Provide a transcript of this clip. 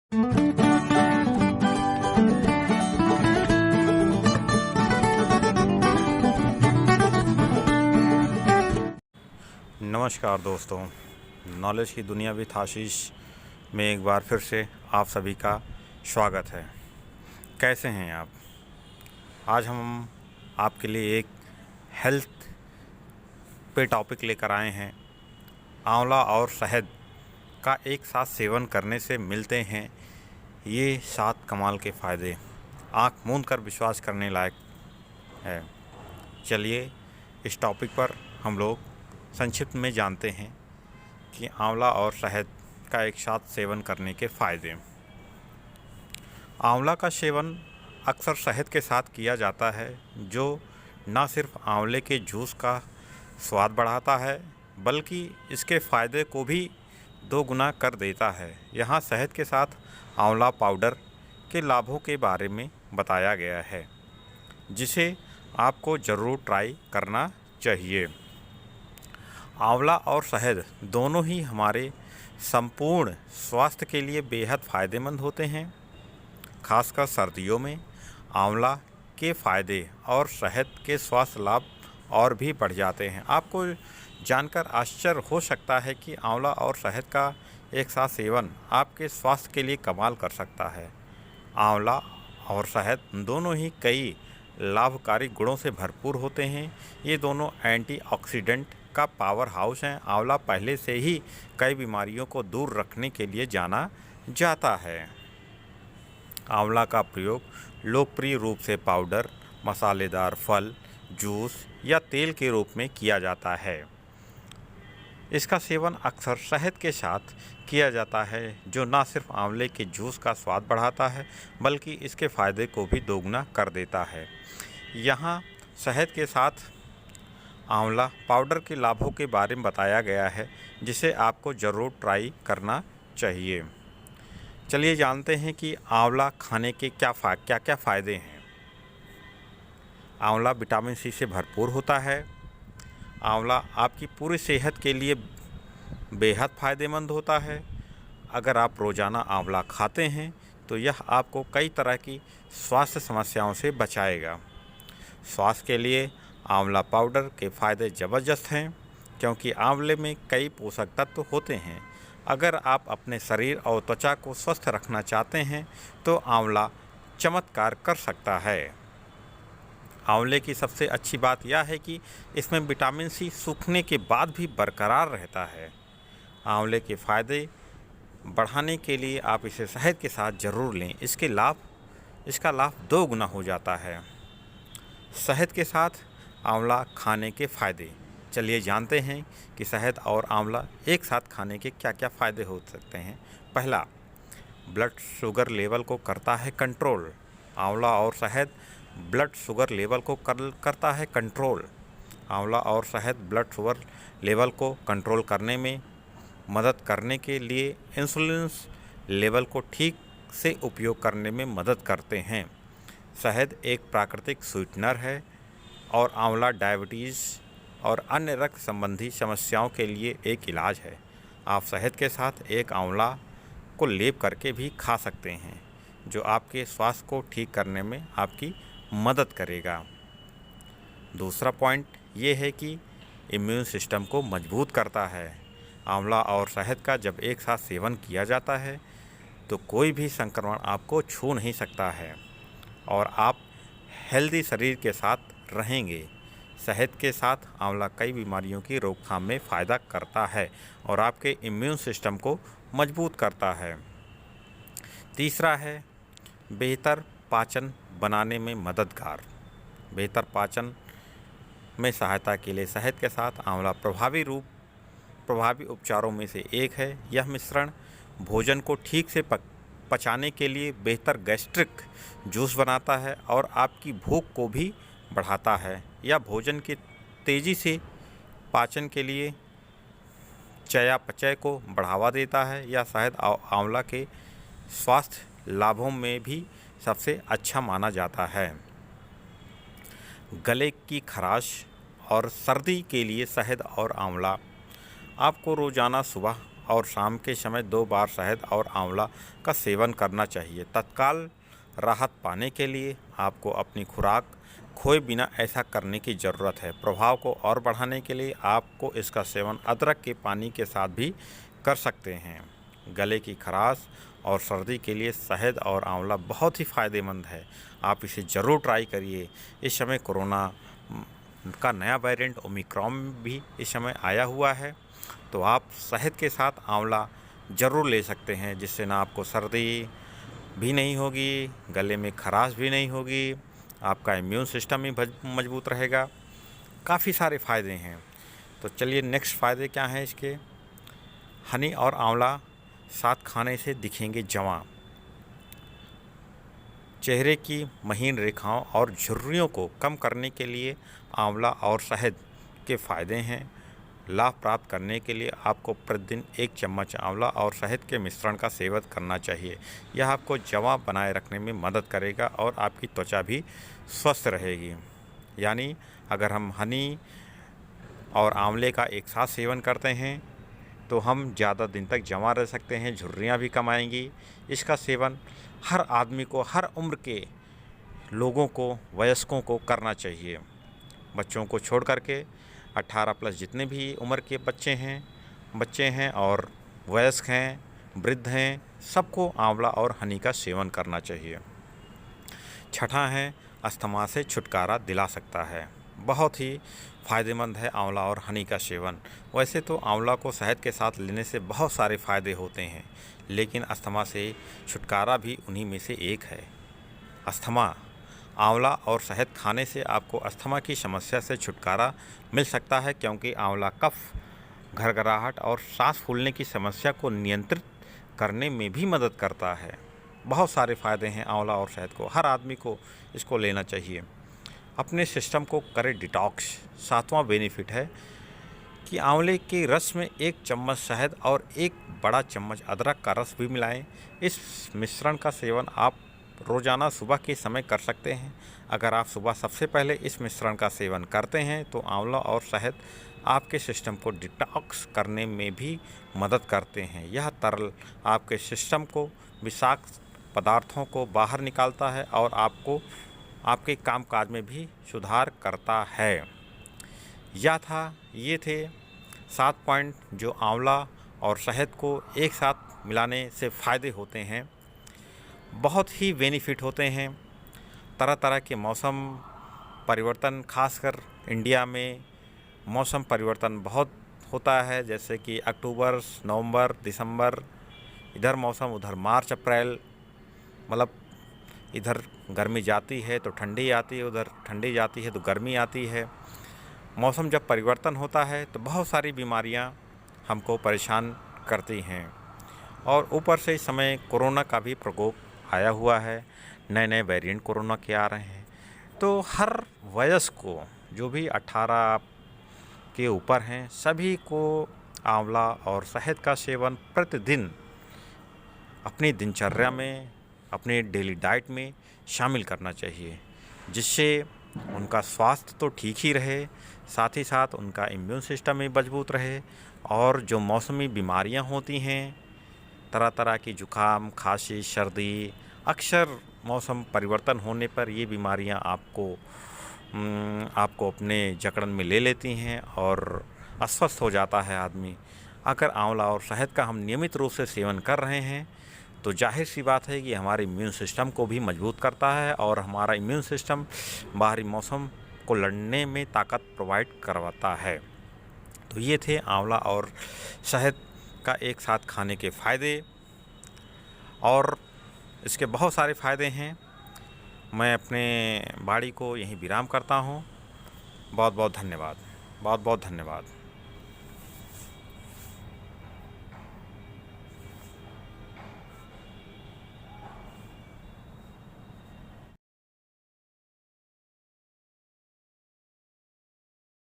नमस्कार दोस्तों, नॉलेज की दुनिया विद आशीष में एक बार फिर से आप सभी का स्वागत है। कैसे हैं आप? आज हम आपके लिए एक हेल्थ पे टॉपिक लेकर आए हैं। आंवला और शहद का एक साथ सेवन करने से मिलते हैं ये 7 कमाल के फ़ायदे। आँख मूंद कर विश्वास करने लायक है। चलिए इस टॉपिक पर हम लोग संक्षिप्त में जानते हैं कि आंवला और शहद का एक साथ सेवन करने के फ़ायदे। आंवला का सेवन अक्सर शहद के साथ किया जाता है, जो न सिर्फ आंवले के जूस का स्वाद बढ़ाता है बल्कि इसके फ़ायदे को भी 2 गुना कर देता है। यहाँ शहद के साथ आंवला पाउडर के लाभों के बारे में बताया गया है, जिसे आपको ज़रूर ट्राई करना चाहिए। आंवला और शहद दोनों ही हमारे संपूर्ण स्वास्थ्य के लिए बेहद फ़ायदेमंद होते हैं। खासकर सर्दियों में आंवला के फ़ायदे और शहद के स्वास्थ्य लाभ और भी बढ़ जाते हैं। आपको जानकर आश्चर्य हो सकता है कि आंवला और शहद का एक साथ सेवन आपके स्वास्थ्य के लिए कमाल कर सकता है। आंवला और शहद दोनों ही कई लाभकारी गुणों से भरपूर होते हैं। ये दोनों एंटीऑक्सीडेंट का पावर हाउस हैं। आंवला पहले से ही कई बीमारियों को दूर रखने के लिए जाना जाता है। आंवला का प्रयोग लोकप्रिय रूप से पाउडर, मसालेदार फल, जूस या तेल के रूप में किया जाता है। इसका सेवन अक्सर शहद के साथ किया जाता है, जो न सिर्फ आंवले के जूस का स्वाद बढ़ाता है बल्कि इसके फ़ायदे को भी दोगुना कर देता है। यहाँ शहद के साथ आंवला पाउडर के लाभों के बारे में बताया गया है, जिसे आपको ज़रूर ट्राई करना चाहिए। चलिए जानते हैं कि आंवला खाने के क्या क्या फ़ायदे हैं। आंवला विटामिन सी से भरपूर होता है। आंवला आपकी पूरी सेहत के लिए बेहद फ़ायदेमंद होता है। अगर आप रोज़ाना आंवला खाते हैं तो यह आपको कई तरह की स्वास्थ्य समस्याओं से बचाएगा। स्वास्थ्य के लिए आंवला पाउडर के फ़ायदे ज़बरदस्त हैं, क्योंकि आंवले में कई पोषक तत्व होते हैं। अगर आप अपने शरीर और त्वचा को स्वस्थ रखना चाहते हैं तो आंवला चमत्कार कर सकता है। आंवले की सबसे अच्छी बात यह है कि इसमें विटामिन सी सूखने के बाद भी बरकरार रहता है। आंवले के फ़ायदे बढ़ाने के लिए आप इसे शहद के साथ ज़रूर लें। इसका लाभ 2 गुना हो जाता है। शहद के साथ आंवला खाने के फ़ायदे। चलिए जानते हैं कि शहद और आंवला एक साथ खाने के क्या क्या फ़ायदे हो सकते हैं। पहला, ब्लड शुगर लेवल को करता है कंट्रोल। आंवला और शहद ब्लड शुगर लेवल को करता है कंट्रोल। आंवला और शहद ब्लड शुगर लेवल को कंट्रोल करने में मदद करने के लिए इंसुलिन लेवल को ठीक से उपयोग करने में मदद करते हैं। शहद एक प्राकृतिक स्वीटनर है और आंवला डायबिटीज़ और अन्य रक्त संबंधी समस्याओं के लिए एक इलाज है। आप शहद के साथ एक आंवला को लेप करके भी खा सकते हैं, जो आपके स्वास्थ्य को ठीक करने में आपकी मदद करेगा। दूसरा पॉइंट ये है कि इम्यून सिस्टम को मजबूत करता है। आंवला और शहद का जब एक साथ सेवन किया जाता है तो कोई भी संक्रमण आपको छू नहीं सकता है और आप हेल्दी शरीर के साथ रहेंगे। शहद के साथ आंवला कई बीमारियों की रोकथाम में फ़ायदा करता है और आपके इम्यून सिस्टम को मजबूत करता है। तीसरा है बेहतर पाचन बनाने में मददगार। बेहतर पाचन में सहायता के लिए शहद के साथ आंवला प्रभावी उपचारों में से एक है। यह मिश्रण भोजन को ठीक से पचाने के लिए बेहतर गैस्ट्रिक जूस बनाता है और आपकी भूख को भी बढ़ाता है। यह भोजन के तेज़ी से पाचन के लिए चयापचय को बढ़ावा देता है। यह शहद आंवला के स्वास्थ्य लाभों में भी सबसे अच्छा माना जाता है। गले की खराश और सर्दी के लिए शहद और आंवला आपको रोज़ाना सुबह और शाम के समय 2 बार शहद और आंवला का सेवन करना चाहिए। तत्काल राहत पाने के लिए आपको अपनी खुराक खोए बिना ऐसा करने की ज़रूरत है। प्रभाव को और बढ़ाने के लिए आपको इसका सेवन अदरक के पानी के साथ भी कर सकते हैं। गले की खराश और सर्दी के लिए शहद और आंवला बहुत ही फ़ायदेमंद है। आप इसे ज़रूर ट्राई करिए। इस समय कोरोना का नया वेरिएंट ओमिक्रॉन भी इस समय आया हुआ है, तो आप शहद के साथ आंवला ज़रूर ले सकते हैं, जिससे ना आपको सर्दी भी नहीं होगी, गले में खराश भी नहीं होगी, आपका इम्यून सिस्टम भी मजबूत रहेगा। काफ़ी सारे फ़ायदे हैं। तो चलिए नेक्स्ट फ़ायदे क्या हैं इसके। हनी और आंवला साथ खाने से दिखेंगे जवां। चेहरे की महीन रेखाओं और झुर्रियों को कम करने के लिए आंवला और शहद के फ़ायदे हैं। लाभ प्राप्त करने के लिए आपको प्रतिदिन 1 चम्मच आंवला और शहद के मिश्रण का सेवन करना चाहिए। यह आपको जवां बनाए रखने में मदद करेगा और आपकी त्वचा भी स्वस्थ रहेगी। यानी अगर हम हनी और आंवले का एक साथ सेवन करते हैं तो हम ज़्यादा दिन तक जवां रह सकते हैं, झुर्रियाँ भी कम आएंगी। इसका सेवन हर आदमी को, हर उम्र के लोगों को, वयस्कों को करना चाहिए। बच्चों को छोड़ करके 18 प्लस जितने भी उम्र के बच्चे हैं और वयस्क हैं, वृद्ध हैं, सबको आंवला और हनी का सेवन करना चाहिए। छठा है, अस्थमा से छुटकारा दिला सकता है। बहुत ही फ़ायदेमंद है आंवला और हनी का सेवन। वैसे तो आंवला को शहद के साथ लेने से बहुत सारे फ़ायदे होते हैं, लेकिन अस्थमा से छुटकारा भी उन्हीं में से एक है। अस्थमा, आंवला और शहद खाने से आपको अस्थमा की समस्या से छुटकारा मिल सकता है, क्योंकि आंवला कफ, घरघराहट और सांस फूलने की समस्या को नियंत्रित करने में भी मदद करता है। बहुत सारे फ़ायदे हैं आंवला और शहद को, हर आदमी को इसको लेना चाहिए। अपने सिस्टम को करें डिटॉक्स। 7वां बेनिफिट है कि आंवले के रस में 1 चम्मच शहद और 1 बड़ा चम्मच अदरक का रस भी मिलाएं। इस मिश्रण का सेवन आप रोज़ाना सुबह के समय कर सकते हैं। अगर आप सुबह सबसे पहले इस मिश्रण का सेवन करते हैं तो आंवला और शहद आपके सिस्टम को डिटॉक्स करने में भी मदद करते हैं। यह तरल आपके सिस्टम को विषाक्त पदार्थों को बाहर निकालता है और आपको आपके कामकाज में भी सुधार करता है। ये थे 7 पॉइंट जो आंवला और शहद को एक साथ मिलाने से फ़ायदे होते हैं। बहुत ही बेनिफिट होते हैं। तरह तरह के मौसम परिवर्तन, खासकर इंडिया में मौसम परिवर्तन बहुत होता है, जैसे कि अक्टूबर, नवंबर, दिसंबर, इधर मौसम, उधर मार्च, अप्रैल, मतलब इधर गर्मी जाती है तो ठंडी आती है, उधर ठंडी जाती है तो गर्मी आती है। मौसम जब परिवर्तन होता है तो बहुत सारी बीमारियां हमको परेशान करती हैं, और ऊपर से इस समय कोरोना का भी प्रकोप आया हुआ है। नए नए वेरिएंट कोरोना के आ रहे हैं, तो हर वयस्क को, जो भी 18 के ऊपर हैं, सभी को आंवला और शहद का सेवन प्रतिदिन अपनी दिनचर्या में, अपने डेली डाइट में शामिल करना चाहिए, जिससे उनका स्वास्थ्य तो ठीक ही रहे, साथ ही साथ उनका इम्यून सिस्टम भी मजबूत रहे, और जो मौसमी बीमारियां होती हैं, तरह तरह की जुकाम, खांसी, सर्दी, अक्सर मौसम परिवर्तन होने पर ये बीमारियां आपको अपने जकड़न में ले लेती हैं और अस्वस्थ हो जाता है आदमी। अगर आंवला और शहद का हम नियमित रूप से सेवन कर रहे हैं तो जाहिर सी बात है कि हमारे इम्यून सिस्टम को भी मजबूत करता है, और हमारा इम्यून सिस्टम बाहरी मौसम को लड़ने में ताकत प्रोवाइड करवाता है। तो ये थे आंवला और शहद का एक साथ खाने के फ़ायदे, और इसके बहुत सारे फ़ायदे हैं। मैं अपने वाणी को यहीं विराम करता हूँ। बहुत बहुत धन्यवाद।